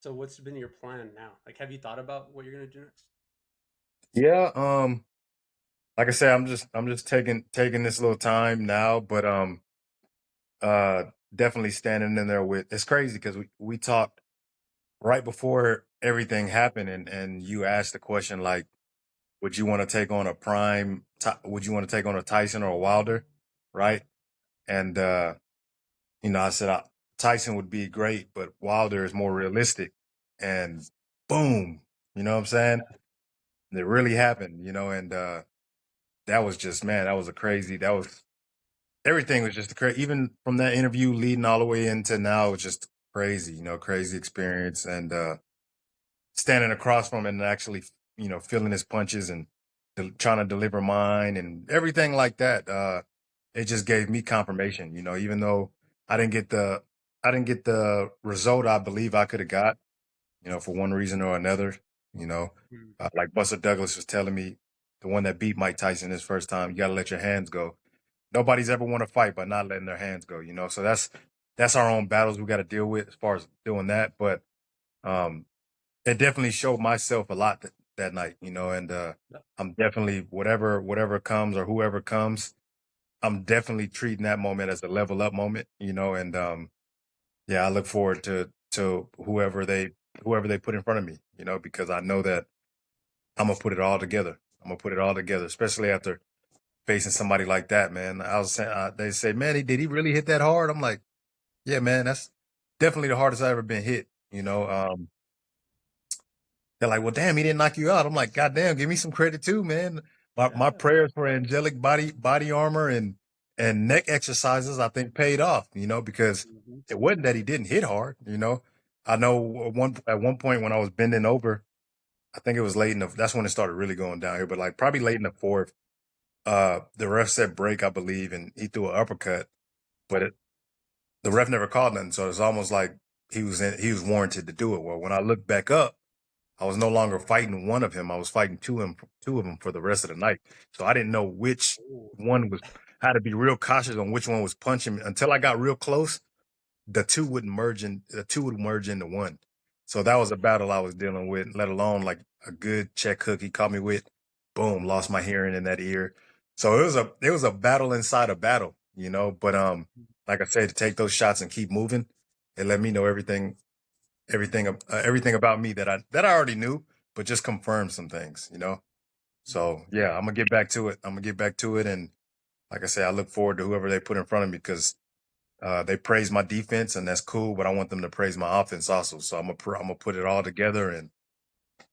So what's been your plan now? Like, have you thought about what you're gonna do next? Yeah, like I said, I'm just taking this little time now, but uh definitely standing in there with it's crazy because we talked right before everything happened and you asked the question like, would you want to take on would you want to take on a Tyson or a Wilder? Right? And I said Tyson would be great, but Wilder is more realistic. And boom, you know what I'm saying? It really happened, and that was just man, that was a crazy that was everything was just crazy. Even from that interview leading all the way into now, it's just crazy, crazy experience. And standing across from him and actually, feeling his punches and trying to deliver mine and everything like that. It just gave me confirmation, even though I didn't get the I didn't get the result I believe I could have got, for one reason or another. You know, Mm. like Buster Douglas was telling me, the one that beat Mike Tyson his first time, you got to let your hands go. Nobody's ever won a fight by not letting their hands go. So that's our own battles we got to deal with as far as doing that. But um, it definitely showed myself a lot that night. And Yep. I'm definitely whatever comes or whoever comes, I'm definitely treating that moment as a level up moment. And yeah, I look forward to whoever they put in front of me. Because I know that I'm gonna put it all together. I'm gonna put it all together, especially after facing somebody like that, man. I was saying, they say, man, did he really hit that hard? I'm like, yeah, man, that's definitely the hardest I ever been hit. They're like, well, damn, he didn't knock you out. I'm like, God damn, give me some credit too, man. My Yeah. prayers for angelic body armor and neck exercises, I think, paid off. Because Hmm. it wasn't that he didn't hit hard. I know at one point when I was bending over, I think it was late in that's when it started really going down here. But like probably late in the fourth, the ref said break, I believe, and he threw an uppercut, but the ref never called nothing. So it's almost like he was warranted to do it. Well, when I looked back up, I was no longer fighting one of him. I was fighting two of them for the rest of the night. So I didn't know which Ooh. one was. I had to be real cautious on which one was punching me until I got real close. The two would merge into one. So that was a battle I was dealing with. Let alone like a good check hook he caught me with. Boom, lost my hearing in that ear. So it was a battle inside a battle. But like I said, to take those shots and keep moving, it let me know everything about me that I already knew, but just confirmed some things. So yeah, I'm gonna get back to it. I'm gonna get back to it, and like I say, I look forward to whoever they put in front of me because they praise my defense, and that's cool. But I want them to praise my offense also. So I'm gonna put it all together, and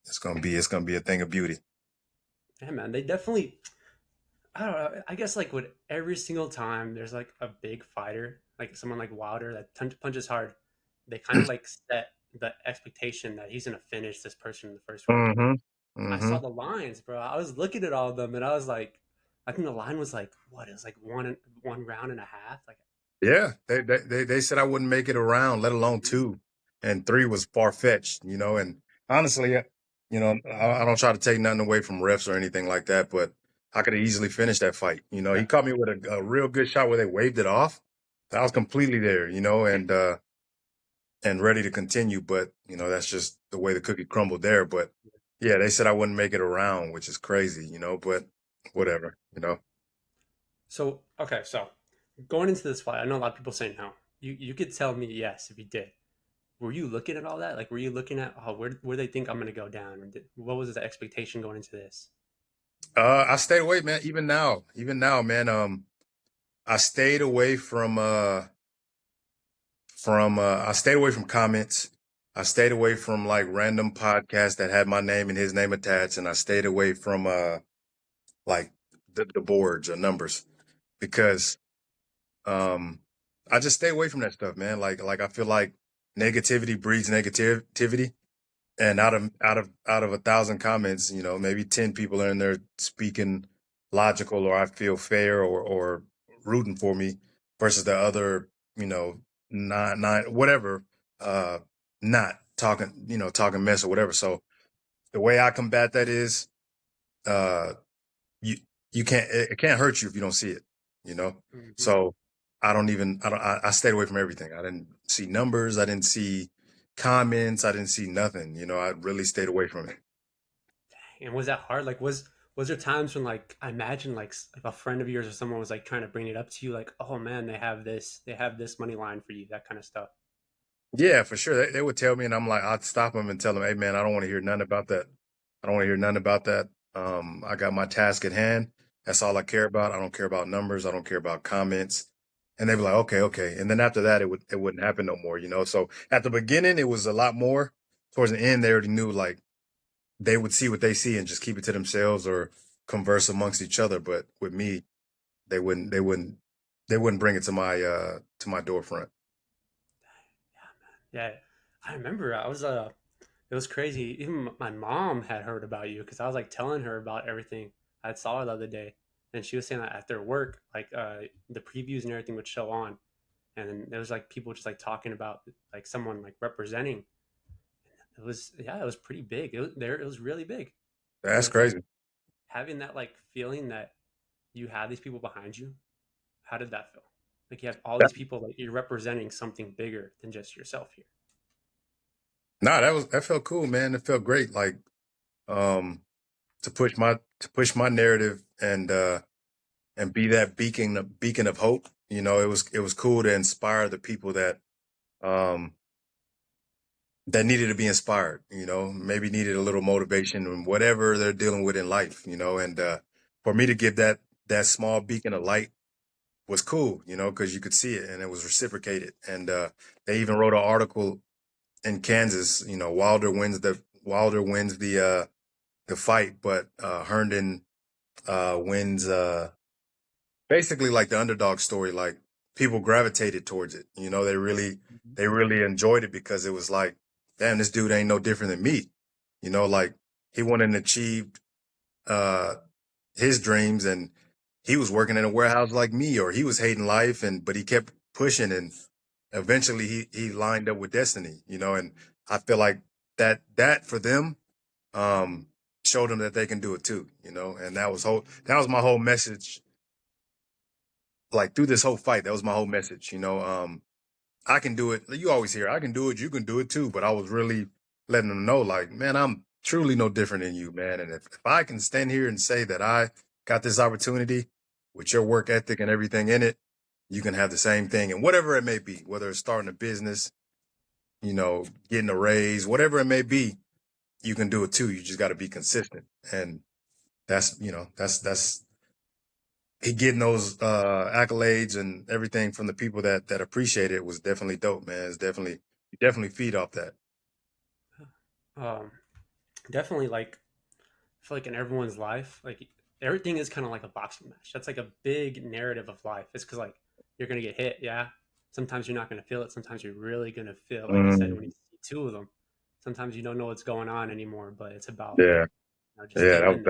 it's gonna be a thing of beauty. Yeah, man. They definitely. I don't know. I guess like with every single time there's like a big fighter, like someone like Wilder that punches hard, they kind of like set the expectation that he's gonna finish this person in the first round. Mm-hmm. I saw Mm-hmm. the lines, bro. I was looking at all of them, and I was like, I think the line was like, what? It was like one round and a half. Like, Yeah, they said I wouldn't make it around, let alone two, and three was far fetched. And honestly, I don't try to take nothing away from refs or anything like that, but I could have easily finished that fight. He yeah, caught me with a real good shot where they waved it off. I was completely there, and ready to continue, but that's just the way the cookie crumbled there. But yeah, they said I wouldn't make it around, which is crazy, but whatever. so okay, so going into this fight, I know a lot of people say no. You could tell me yes if you did. Were you looking at all that? Like, were you looking at where they think I'm gonna go down? What was the expectation going into this? I stayed away, man. Even now, man. I stayed away I stayed away from comments. I stayed away from like random podcasts that had my name and his name attached, and I stayed away from like the boards or numbers because um I just stay away from that stuff, man. Like I feel like negativity breeds negativity, and out of 1,000 comments, maybe 10 people are in there speaking logical or I feel fair or rooting for me versus the other, nine whatever, uh, not talking mess or whatever. So the way I combat that is, uh, you you can't it can't hurt you if you don't see it, you know. Hmm. So I don't even I stayed away from everything. I didn't see numbers. I didn't see. comments. I didn't see nothing. I really stayed away from it. And was that hard? Like, was there times when, like, I imagine like a friend of yours or someone was like trying to bring it up to you, like, oh man, they have this money line for you, that kind of stuff. Yeah, for sure. They would tell me, and I'm like, I'd stop them and tell them, "Hey, man, I don't want to hear nothing about that. I don't want to hear nothing about that. I got my task at hand. That's all I care about. I don't care about numbers. I don't care about comments." And they'd be like, "Okay, okay." And then after that, it wouldn't happen no more. So at the beginning, it was a lot more. Towards the end, they already knew like they would see what they see and just keep it to themselves or converse amongst each other. But with me, they wouldn't. They wouldn't. They wouldn't bring it to my door front. Yeah, I remember it was crazy. Even my mom had heard about you because I was like telling her about everything I saw her the other day, and she was saying that after work, like the previews and everything would show on, and then there was like people just like talking about like someone like representing. It was, yeah, it was pretty big. It was really big, and That's it's like crazy. having that like feeling that you have these people behind you. How did that feel? Like you have all these people, like you're representing something bigger than just yourself here. Nah, that felt cool, man. It felt great. Like um to push my narrative and be that beacon of hope. It was cool to inspire the people um that needed to be inspired, maybe needed a little motivation in whatever they're dealing with in life. And for me to give that small beacon of light was cool, because you could see it and it was reciprocated. And they even wrote an article in Kansas, Wilder wins the fight, but Herndon wins basically like the underdog story. Like people gravitated towards it. They really Mhm. they really enjoyed it because it was like, damn, this dude ain't no different than me. Like he went and achieved uh his dreams, and he was working in a warehouse like me, or he was hating life, but he kept pushing, and eventually he lined up with destiny. And I feel like that for them um showed them that they can do it too. And that was my whole message, like through this whole fight. That was my whole message. I can do it. You always hear, I can do it, you can do it too. But I was really letting them know, like, man, I'm truly no different than you, man. And if I can stand here and say that I got this opportunity with your work ethic and everything in it, you can have the same thing. And whatever it may be, whether it's starting a business, getting a raise, whatever it may be, you can do it too. You just got to be consistent. And that's he getting those accolades and everything from the people that appreciate it was definitely dope, man. It's definitely you definitely feed off that. Um, Definitely, like I feel like in everyone's life, like everything is kind of like a boxing match. That's like a big narrative of life. It's because like you're gonna get hit, yeah. Sometimes you're not gonna feel it. Sometimes you're really gonna feel, like you said, when you Mm, see two of them. Sometimes you don't know what's going on anymore, but it's about yeah, just yeah, getting in there.